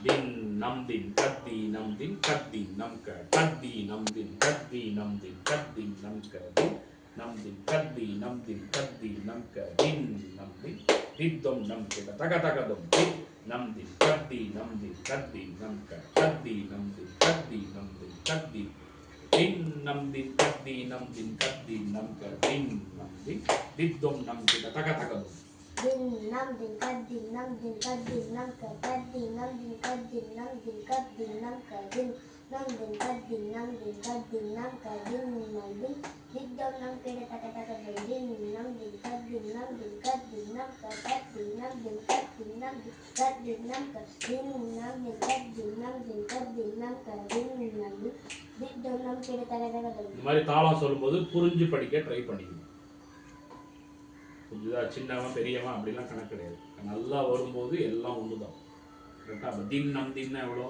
din nam din kat di nam din kat di nam ka kat di nam din kat di nam din kat di nam ka din nam din kat di nam din kat di nam ka din nam din diddom nam kita taka taka dom din nam din kat di nam din kat di nam ka kat di nam din kat di nam din kat di din nam din kat di nam din kat di nam ka din nam din diddom nam kita taka taka dom din nam din kat din nam din kat din nam ka kat din nam din kat din nam din kat din nam ka din nam din kat din nam din kat din nam ka din nam din diddom nam kita taka taka dom din nam din kat din nam din kat din nam ka kat din nam din kat din nam din kat din nam ka din nam din kat din nam din kat din nam ka din nam din diddom nam kita taka taka dom. இந்த மாதிரி தாளம் சொல்லும்போது புரிஞ்சு படிக்க try பண்ணிக்கணும். புரிஞ்சுதா? சின்னவன் பெரியவன் அப்படிலாம் கணக்கு கிடையாது. நல்லா வரும்போது எல்லாம் ஒன்று தான். கரெக்டாக தின் நம் தின்னா எவ்வளோ?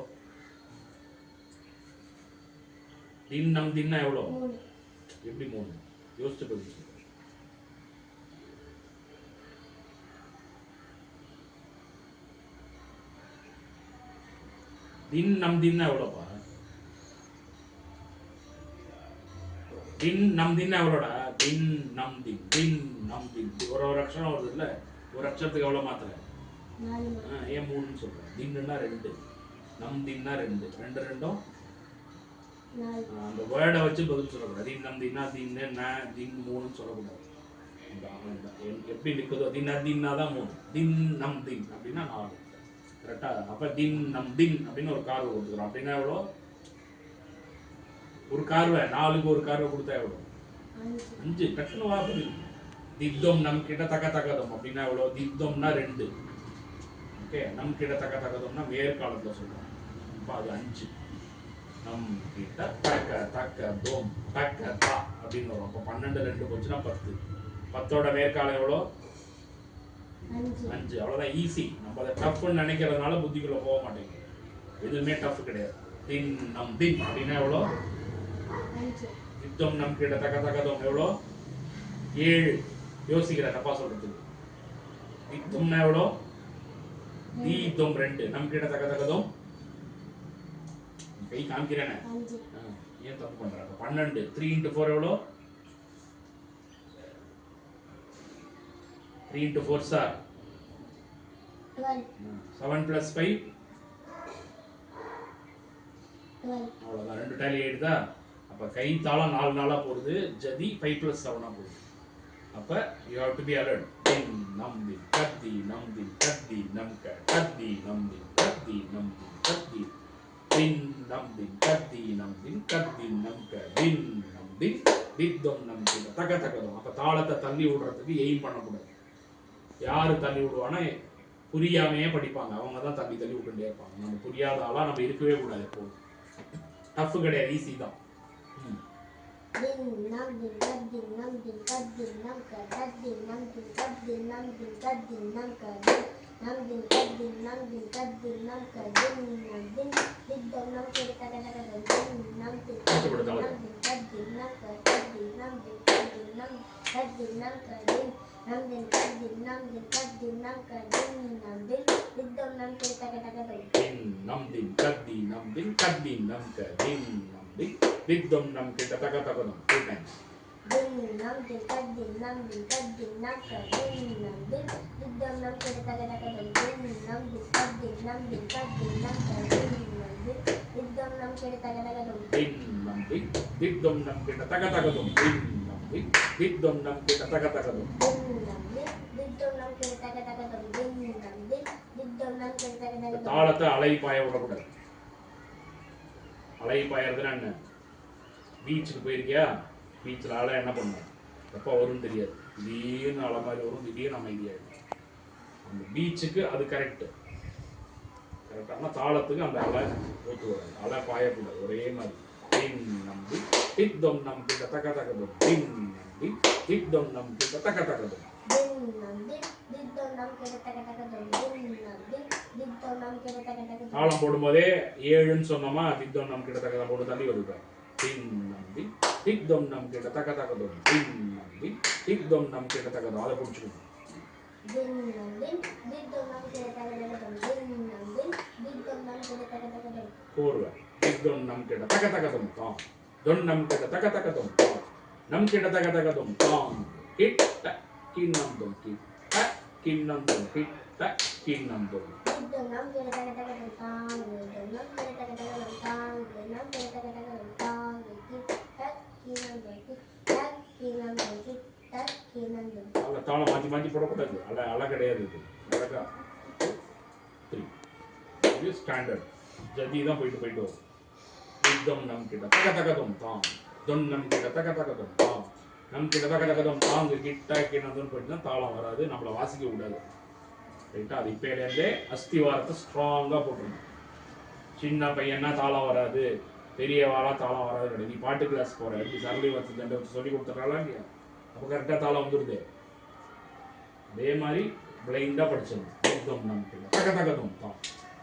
தின் நம் தின்னா எவ்வளோ? எப்படி 3? யோசிச்சு பதில் சொல்லு. தின் நம் தின்னா எவ்வளோப்பா? தின் நம் தின்னா எவ்வளோடா? தின் நம் தின் தின் நம் தின் ஒரு அக்ஷரம் வருது இல்லை? ஒரு அக்ஷரத்துக்கு எவ்வளோ மாத்திர? ஏன் 3ன்னு சொல்கிறேன்? தின்னுன்னா 2, நம் தின்னா 2, 2 2ம் அந்த வேர்டை வச்சு பதில் சொல்லக்கூடாது. தின் நம் தின்னா தின்னு தின் 3ன்னு சொல்லக்கூடாது. எப்படி நிற்குதோ தின்னா தின்னா தான் 3, தின் நம் தின் அப்படின்னா 4. கரெக்டாக? அப்போ தின் நம் தின் அப்படின்னு ஒரு கார்வை கொடுத்துக்கிறோம். அப்படின்னா எவ்வளோ? ஒரு கார்வை 4க்கு ஒரு கார்வை கொடுத்தா எவ்வளோ? 5. டக்குனு வாக்குது. தித்தம் நம் கிட்ட தக்க தக்கதம் அப்படின்னா எவ்வளோ? தித்தம்னா 2. ஓகே, நம் கிட்ட தக்க தக்கதம்னா மேற்காலத்தில் சொல்கிறோம். அப்போ அது 5. நம் கிட்ட தக்க தக்க தோம் தக்க தா அப்படின்னு வரும். அப்போ 12 2 போச்சுன்னா 10. 10ஓட மேற்காலம் எவ்வளோ? 5. அவ்வளோதான், ஈஸி. நம்ம அதை டஃப்னு நினைக்கிறதுனால புத்திக்குள்ளே போக மாட்டேங்குது. எதுவுமே டஃப் கிடையாது. தின் நம் தின் அப்படின்னா எவ்வளோ? தித்தம் நம் கிட்ட தக்க தக்கதம் எவ்வளோ? 7. யோசிக்கிறேன் தப்பா சொல்றதுக்கு. தித்தம்னா எவ்வளோ? தீத்தம் 2. நம் கிட்ட தக்க தக்கதம் கை காமிக்கிறேனே. ஏன் தப்பு பண்றாங்க? 12. 3 × 4 எவ்வளோ? 3 × 4 சார் 7 + 5 அவ்வளோதான். 2 டேலி ஆயிடுதா? அப்போ கை தாளம் 4 நாளாக போடுது, ஜதி 5 + 7 போடுது. அப்போ you have to be alert. தின் நம் தின் கத்தி நம் தின் கத்தி நம் கத்தி நம் தின் கத்தி நம் தின் கத்தி தின் நம் தின் கத்தி நம் தின் கத்தி நம் தின் நம் தின் தித்தம் நம் தின் தக்க தக்கதும். அப்போ தாளத்தை தள்ளி விடுறதுக்கு எய்ம் பண்ணக்கூடாது. யார் தள்ளி விடுவானா? புரியாமையே படிப்பாங்க, அவங்க தான் தள்ளி தள்ளி விட்டுட்டே இருப்பாங்க. நம்ம புரியாத ஆளாக நம்ம இருக்கவே கூடாது. எப்போது டஃப் கிடையாது, ஈஸி தான். din nam din kat din nam din kat din nam ka kat din nam din kat din nam din kat din nam ka din nam din kat din nam din kat din nam ka din nam din diddom nam kita taka taka dom din nam din kat din nam din kat din nam ka kat din nam din kat din nam kat din nam ka din nam din kat din nam din kat din nam ka din nam din diddom nam kita taka taka dom din nam din kat din nam din kat din nam ka din nam din diddom nam kita taka taka dom. 2 times. din nam din kat din nam din kat din nam ka din nam din diddom nam kita taka taka dom din nam din kat din nam din kat din nam ka din nam din diddom nam kita taka taka dom din nam din diddom nam kita taka taka dom din nam din diddom nam kita taka taka dom din nam din diddom nam kita taka taka dom din nam din diddom nam kita taka taka dom. தாளத்தை அலை பாய விடக்கூடாது. அலை பாயறதுன்னா என்ன? பீச்சுக்கு போயிருக்கியா? பீச்சில் அலை என்ன பண்ணும்? எப்போ வரும்னு தெரியாது. திடீர்னு அலை மாதிரி வரும், திடீர்னு அமைதியாகிடும். அந்த பீச்சுக்கு அது கரெக்டு. கரெக்டான தாளத்துக்கு அந்த அலை ஊற்று வராது. அலை பாயக்கூடாது, ஒரே மாதிரி. தின் நம்பி தித்தம் நம்பி தக்க தக்கதும் தின் நம்பி தித்தம் நம்பி தக்க தக்கதும் din nam din diddom nam kita taka taka dom din nam din diddom nam kita taka taka dom. தாளம் போடும்போதே 7ன்னு சொன்னோமா, தித்தம் நம் கிட்ட தக்க போட்டு தள்ளி வருது. தின் நம்பி தித்தம் நம் கிட்ட தக்க தக்கதும் தின் நம்பி தித்தம் நம் கிட்ட தக்கதும். அதை பிடிச்சிக்கணும். din nam din diddom nam kita taka taka dom din nam din diddom nam கோர்வை தித்தொன் நம் கிட்ட தக தக தும் தாம் தொன் நம் கிட்ட தக தக தும் தாம் நம் கிட்ட தக தக தும் தாம் கிட்ட கிண்ணம் தும் கிட்ட கிண்ணம் தும் கிட்ட கிண்ணம் தும் தித்தொன் நம் கிட்ட தக தக தும் தாம் தித்தொன் நம் கிட்ட தக தக தும் தாம் தித்தொன் நம் கிட்ட தக தக தும் தாம் கிட்ட கிண்ணம் தும் கிட்ட கிண்ணம் தும் கிட்ட கிண்ணம் தும் தாளம் மாற்றி மாற்றி போடக்கூடாது அலை கிடையாது இது அழகா 3 இது ஸ்டாண்டர்ட் ஜதி தான் போயிட்டு வரும் தித்தம் நம் கிட்ட தக தக தும் தாம் தொன் நம் கிட்ட தக தக தும் தாம் நம் கிட்ட தக தக தும் தாங்க கிட்ட கிண்ணதுன்னு போயிட்டு தான் தாளம் வராது நம்மளை வாசிக்க விடாது ரைட்டா அது இப்போலேருந்தே அஸ்திவாரத்தை ஸ்ட்ராங்காக போட்டுருணும் சின்ன பையன்னா தாளம் வராது பெரியவாளா தாளம் வராது கிடையாது நீ பாட்டு கிளாஸ் போகிற எப்படி சரளி வச்சு தண்டை வச்சு சொல்லி கொடுத்துட்றாளா இல்லையா அப்போ கரெக்டாக தாளம் வந்துடுது அதே மாதிரி பிளைண்டாக படிச்சிடணும் தித்தம் நம் கிட்ட தக தக தும் தாம்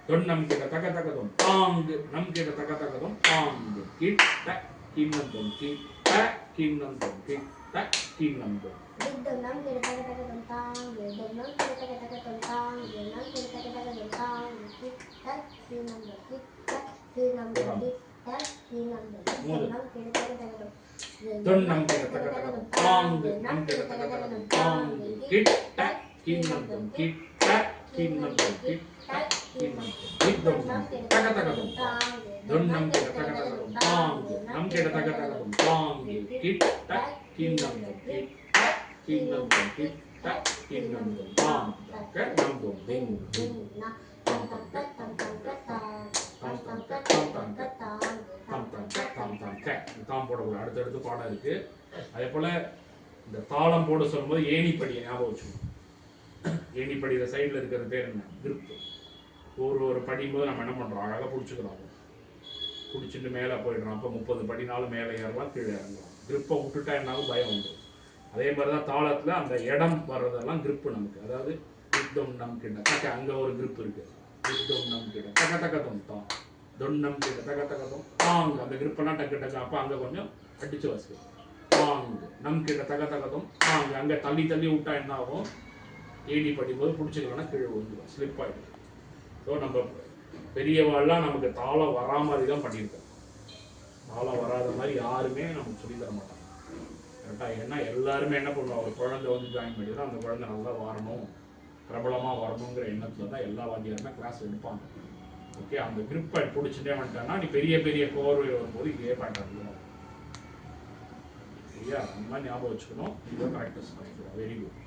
தொன் நம் கிட்ட தக தக தும் தாங்கு நம் கிட்ட தக தக தும் தாங்கு கிட்ட கிண்ணம் தும் கிட்ட கிண்ணம் தும் கிட்ட கிண்ணம் தும் தித்தொன் நம் கிட்ட தக தக தும் தாம் தித்தொன் நம் கிட்ட தக தக தும் தாம் தித்தொன் நம் கிட்ட தக தக தும் தாம் கிட்ட கிண்ணம் தும் கிட்ட கிண்ணம் தும் கிட்ட கிண்ணம் தும் தித்தொன் நம் கிட்ட தக தக தும் தொன் நம் கிட்ட தக தக தும் தாங்கு நம் கிட்ட தக தக தும் தாங்கு கிட்ட கிண்ணம் தும் கிட்ட கிண்ணம் தும் கிட்ட கிண்ணம் தும் தித்தம் நம் கிட்ட தக தக தும் தாம் தொன் நம் கிட்ட தக தக தும் தாங்கு நம் கிட்ட தக தக தும் தாங்கு கிட்ட கிண்ணம் தும் கிட்ட கிண்ணம் தும் கிட்ட கிண்ணம் தும் தாம் தக நம் தும் திங் திங் தாம் தாம் தக் தாம் தாம் தக் தாம் தாம் தாம் தக் தாம் தாம் தக் தாம் தாம் தாம் தக் தாம் தாம் தக் தாம் போடக்கூடாது அடுத்தடுத்து பாடம் இருக்கு அதே போல இந்த தாளம் போட சொல்லும்போது ஏணிப்படியை ஞாபகம் வச்சுக்கணும் ஏணிப்படியில சைடில் இருக்கிற பேர் என்ன கிரிப்பு ஒரு படியும்போது நம்ம என்ன பண்ணுறோம் அழகாக பிடிச்சிக்கிறோம் பிடிச்சிட்டு மேலே போயிடுறோம் அப்போ 30 படினாலும் மேலே ஏறலாம் கீழே இறங்கலாம் கிரிப்பை விட்டுட்டா என்னாலும் பயம் உண்டு அதே மாதிரி தான் தாளத்தில் அந்த இடம் வர்றதெல்லாம் கிரிப்பு நமக்கு அதாவது தித்தம் நம் கிட்ட தக்க அங்கே ஒரு கிரிப் இருக்கு தித்தம் நம் கிட்ட தக்க தக்க தும் தாம் தொன் நம் கிட்ட தக்க தக்க தும் தாங் அந்த கிரிப்பெல்லாம் டக்கு டக்கு அப்போ அங்கே கொஞ்சம் அடிச்சு வாசிக்கும் தாங் நம் கிட்ட தக்க தக்க தும் தாங் அங்கே தள்ளி தள்ளி விட்டா என்ன ஆகும் ஏணி படிக்கும்போது பிடிச்சிக்கலன்னா கீழே விழுந்துடும் ஸ்லிப் ஆகிடும் ஸோ நம்ம பெரியவாள்லாம் நமக்கு தாளம் வரா மாதிரி தான் பண்ணியிருக்கோம் தாளம் வராத மாதிரி யாருமே நமக்கு சொல்லி தர மாட்டாங்க கரெக்டாக ஏன்னா எல்லாருமே என்ன பண்ணுவாங்க ஒரு குழந்தை வந்து ஜாயின் பண்ணிடுறோம் அந்த குழந்தை நல்லா வரணும் பிரபலமாக வரணுங்கிற எண்ணத்தில் தான் எல்லா வாத்தியாருமே கிளாஸ் எடுப்பாங்க ஓகே அந்த கிரிப்பை பிடிச்சிட்டே வந்துட்டான்னா நீ பெரிய பெரிய கோர்வை வரும்போது இதே பேட்டர்ன் வரும் சரியா அந்த மாதிரி ஞாபகம் வச்சுக்கணும் இதை ப்ராக்டிஸ் பண்ணிக்கலாம் வெரி குட்